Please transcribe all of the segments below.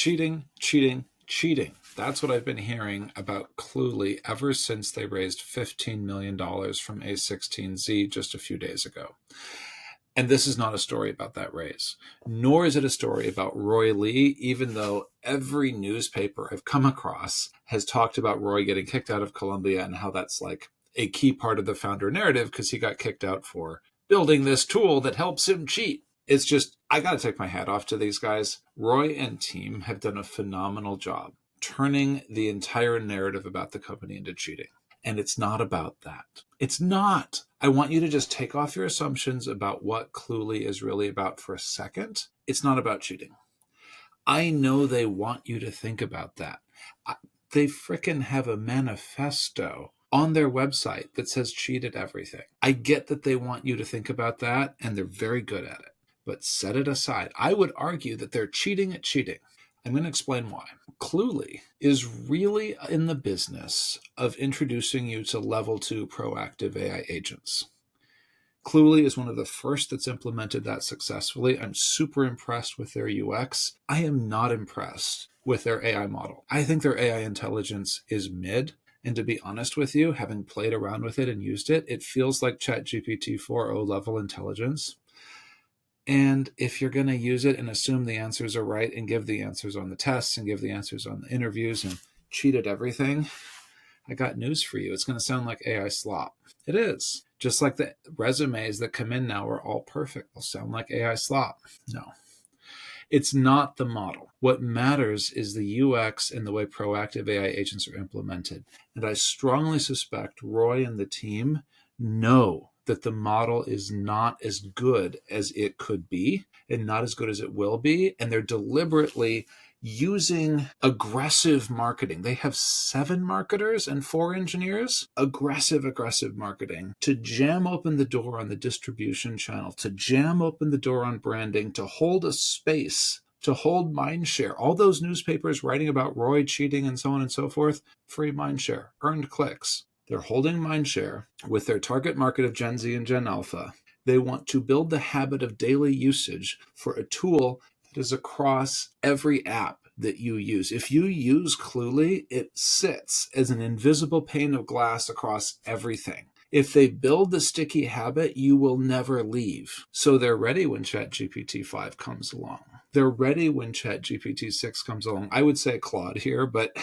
cheating, cheating, cheating. That's what I've been hearing about Cluely ever since they raised $15 million from A16Z just a few days ago. And this is not a story about that raise, nor is it a story about Roy Lee, even though every newspaper I've come across has talked about Roy getting kicked out of Columbia and how that's like a key part of the founder narrative because he got kicked out for building this tool that helps him cheat. It's just, I got to take my hat off to these guys. Roy and team have done a phenomenal job turning the entire narrative about the company into cheating. And it's not about that. It's not. I want you to just take off your assumptions about what Cluely is really about for a second. It's not about cheating. I know they want you to think about that. They frickin' have a manifesto on their website that says cheat at everything. I get that they want you to think about that, and they're very good at it. But set it aside. I would argue that they're cheating at cheating. I'm going to explain why. Cluely is really in the business of introducing you to level 2 proactive AI agents. Cluely is one of the first that's implemented that successfully. I'm super impressed with their UX. I am not impressed with their AI model. I think their AI intelligence is mid. And to be honest with you, having played around with it and used it, it feels like ChatGPT 4.0 level intelligence. And if you're going to use it and assume the answers are right and give the answers on the tests and give the answers on the interviews and cheat at everything, I got news for you. It's going to sound like AI slop. It is. Just like the resumes that come in now are all perfect. They'll sound like AI slop. No. It's not the model. What matters is the UX and the way proactive AI agents are implemented. And I strongly suspect Roy and the team know that the model is not as good as it could be and not as good as it will be. And they're deliberately using aggressive marketing. They have 7 marketers and 4 engineers. Aggressive marketing to jam open the door on the distribution channel, to jam open the door on branding, to hold a space, to hold mindshare. All those newspapers writing about Roy cheating and so on and so forth, free mindshare, earned clicks. They're holding mindshare with their target market of Gen Z and Gen Alpha. They want to build the habit of daily usage for a tool that is across every app that you use. If you use Cluely, it sits as an invisible pane of glass across everything. If they build the sticky habit, you will never leave. So they're ready when ChatGPT 5 comes along. They're ready when ChatGPT 6 comes along. I would say Claude here, but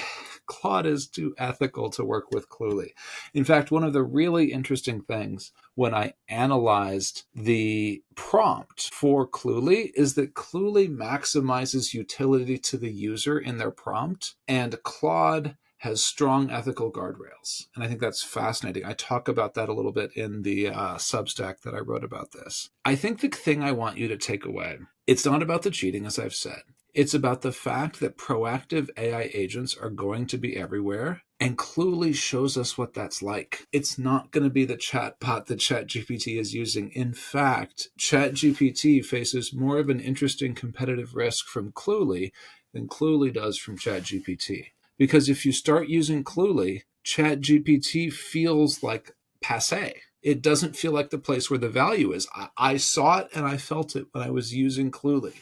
Claude is too ethical to work with Cluely. In fact, one of the really interesting things when I analyzed the prompt for Cluely is that Cluely maximizes utility to the user in their prompt, and Claude has strong ethical guardrails. And I think that's fascinating. I talk about that a little bit in the Substack that I wrote about this. I think the thing I want you to take away, it's not about the cheating, as I've said. It's about the fact that proactive AI agents are going to be everywhere, and Cluely shows us what that's like. It's not going to be the chatbot that ChatGPT is using. In fact, ChatGPT faces more of an interesting competitive risk from Cluely than Cluely does from ChatGPT. Because if you start using Cluely, ChatGPT feels like passé. It doesn't feel like the place where the value is. I saw it and I felt it when I was using Cluely.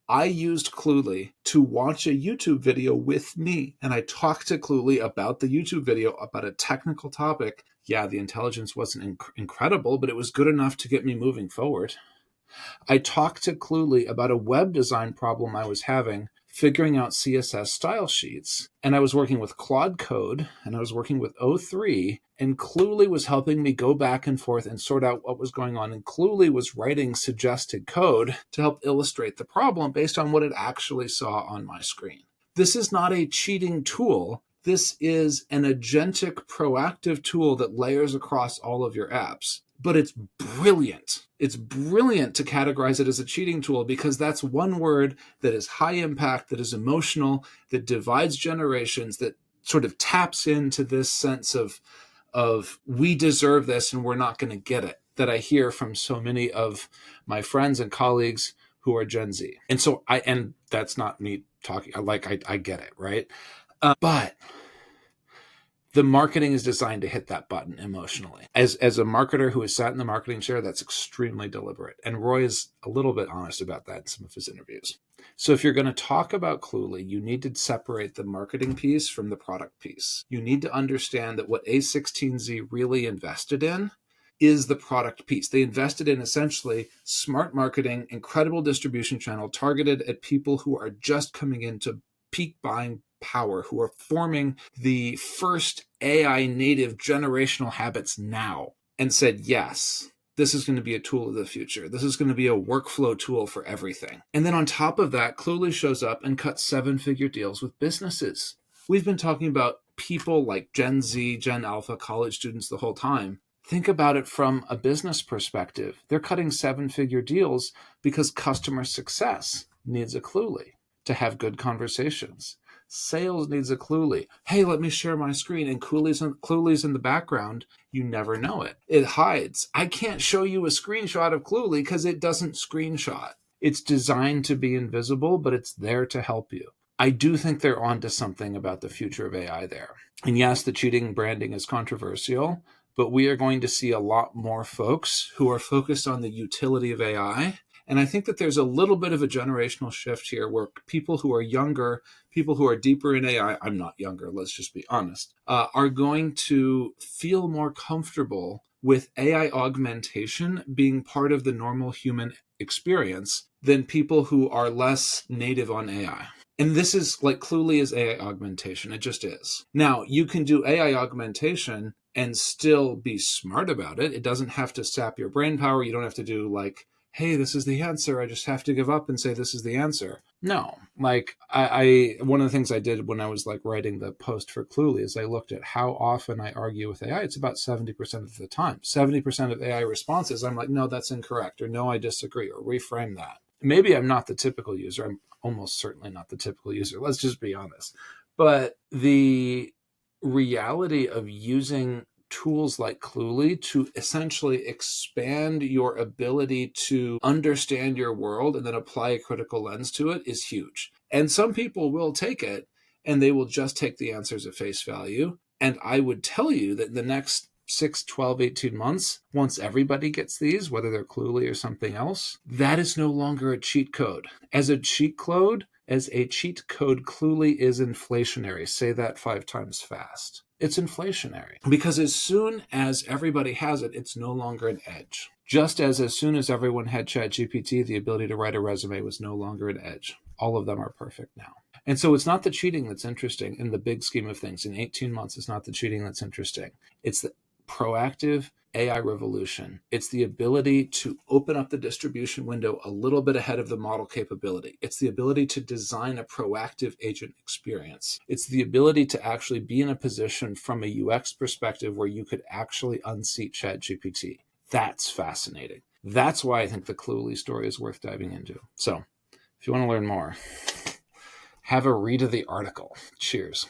I used Cluely to watch a YouTube video with me, and I talked to Cluely about the YouTube video about a technical topic. Yeah, the intelligence wasn't incredible, but it was good enough to get me moving forward. I talked to Cluely about a web design problem I was having, figuring out CSS style sheets. And I was working with Claude Code, and I was working with O3, and Cluely was helping me go back and forth and sort out what was going on. And Cluely was writing suggested code to help illustrate the problem based on what it actually saw on my screen. This is not a cheating tool. This is an agentic, proactive tool that layers across all of your apps. But it's brilliant. It's brilliant to categorize it as a cheating tool because that's one word that is high impact, that is emotional, that divides generations, that sort of taps into this sense of we deserve this and we're not going to get it, that I hear from so many of my friends and colleagues who are Gen Z. And so and that's not me talking, I get it, right? But The marketing is designed to hit that button emotionally. As a marketer who has sat in the marketing chair, that's extremely deliberate. And Roy is a little bit honest about that in some of his interviews. So if you're going to talk about Cluely, you need to separate the marketing piece from the product piece. You need to understand that what A16Z really invested in is the product piece. They invested in essentially smart marketing, incredible distribution channel targeted at people who are just coming into peak buying power, who are forming the first AI native generational habits now, and said, yes, this is going to be a tool of the future. This is going to be a workflow tool for everything. And then on top of that, Cluely shows up and cuts 7-figure deals with businesses. We've been talking about people like Gen Z, Gen Alpha, college students the whole time. Think about it from a business perspective. They're cutting 7-figure deals because customer success needs a Cluely to have good conversations. Sales needs a Cluely. Hey, let me share my screen. And Cluely's in the background. You never know it. It hides. I can't show you a screenshot of Cluely because it doesn't screenshot. It's designed to be invisible, but it's there to help you. I do think they're onto something about the future of AI there. And yes, the cheating branding is controversial, but we are going to see a lot more folks who are focused on the utility of AI. And I think that there's a little bit of a generational shift here where people who are younger, people who are deeper in AI, I'm not younger, let's just be honest, are going to feel more comfortable with AI augmentation being part of the normal human experience than people who are less native on AI. And this is like Cluely is AI augmentation. It just is. Now, you can do AI augmentation and still be smart about it. It doesn't have to sap your brain power. You don't have to do like, hey, this is the answer. I just have to give up and say this is the answer. No, like I one of the things I did when I was like writing the post for Cluely is I looked at how often I argue with AI. It's about 70% of the time. 70% of AI responses, I'm like, no, that's incorrect, or no, I disagree, or reframe that. Maybe I'm not the typical user. I'm almost certainly not the typical user. Let's just be honest. But the reality of using tools like Cluely to essentially expand your ability to understand your world and then apply a critical lens to it is huge. And some people will take it and they will just take the answers at face value. And I would tell you that the next 6, 12, 18 months, once everybody gets these, whether they're Cluely or something else, that is no longer a cheat code. As a cheat code, Cluely is inflationary. Say that 5 times fast. It's inflationary because as soon as everybody has it, it's no longer an edge. Just as soon as everyone had ChatGPT, the ability to write a resume was no longer an edge. All of them are perfect now. And so it's not the cheating that's interesting in the big scheme of things. In 18 months, it's not the cheating that's interesting. It's the proactive AI revolution. It's the ability to open up the distribution window a little bit ahead of the model capability. It's the ability to design a proactive agent experience. It's the ability to actually be in a position from a UX perspective where you could actually unseat ChatGPT. That's fascinating. That's why I think the Cluely story is worth diving into. So if you want to learn more, have a read of the article. Cheers.